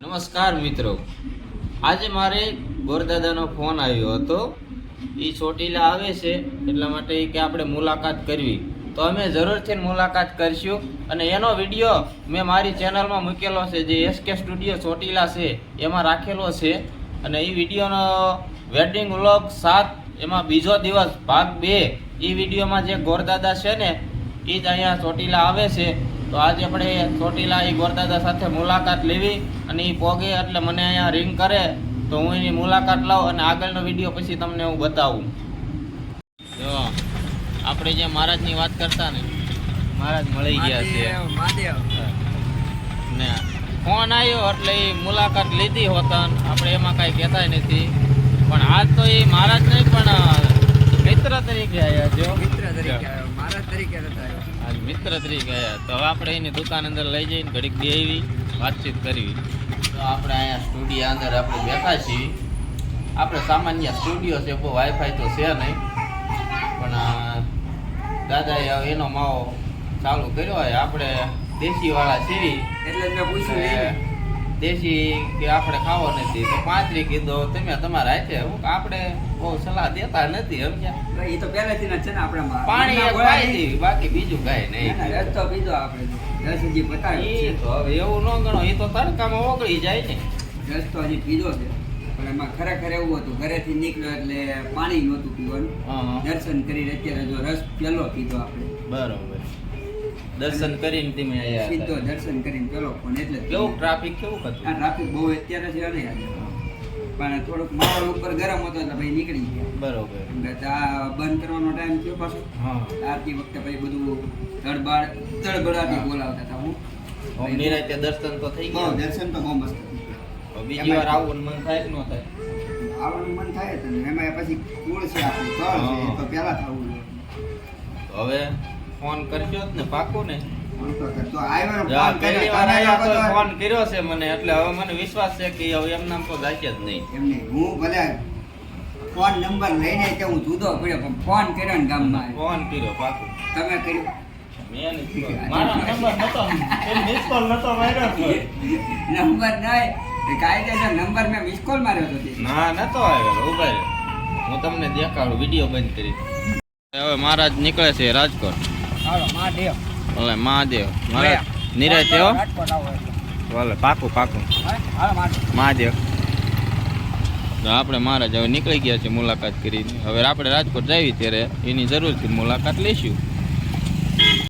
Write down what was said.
નમસ્કાર મિત્રો, આજે મારે ગોરદાદાનો ફોન આવ્યો હતો. એ ચોટીલા આવે છે એટલા માટે કે આપણે મુલાકાત કરવી, તો અમે જરૂરથી મુલાકાત કરશું. અને એનો વિડીયો મેં મારી ચેનલમાં મૂકેલો છે, જે SK સ્ટુડિયો ચોટીલા છે એમાં રાખેલો છે. અને એ વિડીયોનો વેડિંગ વ્લોગ 7 એમાં બીજો દિવસ ભાગ 2 એ વિડીયોમાં જે ગોરદાદા છે ને એ જ અહીંયા ચોટીલા આવે છે. તો આજે આપણે ચોટીલા એ ગોરદાદા સાથે મુલાકાત લેવી, અને એ પોગે એટલે મને અહીંયા રિંગ કરે તો હું એની મુલાકાત લઉં અને આગળનો વિડીયો પછી તમને હું બતાવું. જો આપણે જે મહારાજની વાત કરતા ને, મહારાજ મળી ગયા છે ને ફોન આવ્યો એટલે એ મુલાકાત લીધી હોતા. આપણે એમાં કાંઈ કહેતા નથી, પણ આજ તો એ મહારાજ નહીં પણ મિત્ર તરીકે આવ્યા. જો મિત્ર તરીકે આવ્યો, મહારાજ તરીકે નતા આવ્યો. આજ મિત્ર તરીકે આવ્યા. તો હવે આપણે એની દુકાન અંદર લઈ જઈને ઘડીક બેવી વાતચીત કરવી. તો આપણે અહીંયા સ્ટુડિયો અંદર આપણે બેઠા છીએ. આપણે સામાન્ય સ્ટુડિયો છે, બહુ વાઈફાઈ તો છે નહીં, પણ દાદાએ હવે એનો માવો ચાલુ કર્યો હોય. આપણે દેશીવાળા છીએ એટલે મેં પૂછ્યું દેશી કે આપણે ખાવો નથી, તો 35 કીધું તમે તમારા હાથે. આપણે બહુ સલાહ દેતા નથી, સમજ્યા? એ તો પહેલેથી જ છે ને આપણે પાણી એક પાઈ દીધી, બાકી બીજું કાંઈ નહીં. રસ્તો બીજો આપણે 10 હજી બતાવ્યો એ તો હવે એવું ન ગણો, એ તો તડકામાં ઓગળી જાય ને. રસ્તો હજી પીધો છે, પણ એમાં ખરેખર એવું હતું, ઘરેથી નીકળ્યો એટલે પાણી નહોતું પીવાનું. દર્શન કરીને અત્યારે જો રસ પેલો પીધો આપણે. બરોબર, દર્શન કરીને તમે આયા સીધો હતા. દર્શન કરીને પેલો પણ એટલે કેવું ટ્રાફિક કેવું હતું? આ ટ્રાફિક બહુ અત્યારે છે ને આજે, પણ થોડુંક માહોલ ઉપર ગરમ હતો એટલે ભાઈ નીકળી ગયા. બરોબર. આ બંધ કરવાનો ટાઈમ થયો પાછો. હા, આરતી વખતે પછી બધું તડબડાટી બોલાવતા હતા. હું નિરાંતે દર્શન તો થઈ બહુ ગયા. દર્શન તો બહુ મસ્ત થયું. બીજી વાર આવવાનું મન થાય કે ન થાય? આવવાનું મન થાય જ ને. એમાં પછી કુળ છે આપણું ઘર છે, તો પહેલા થવું જોઈએ. હવે ફોન કરજો જ ને, પાકું ને? ફોન તો કરતો. આવ્યો ને જા, ફોન કર્યો, પહેલી વાર તને આયા તો આવ્યો ફોન કર્યો છે મને, એટલે હવે મને વિશ્વાસ છે કે હવે એમ નામ તો જાય જ નહીં. એમને હું ભલે ફોન નંબર લઈને કે હું જુદો પડ્યો, પણ ફોન કર્યો ને ગામમાં ફોન કર્યો પાકું. તમે કર્યો. મેં નથી કર્યો. મારો નંબર નતો, એ મિસ કોલ નતો માર્યો તો. નંબર નહીં, કાયદેસર નંબર મેં મિસ કોલ માર્યો હતો તે. ના, નતો આવ્યો. ઉભા રહ્યો, હું તમને દેખાડું. વિડીયો બંધ કરી. હવે મહારાજ નીકળે છે રાજકોટ. હાલો મહાદેવ. ભલે મહાદેવ. મહારાજ નિરાંતે હો. રાજકોટ આવો એટલે. ભલે પાકું પાકું. હાલો મહાદેવ. મહાદેવ. તો આપણે મહારાજ હવે નીકળી ગયા છે મુલાકાત કરીને. હવે આપણે રાજકોટ જાવી ત્યારે એની જરૂરથી મુલાકાત લઈશું.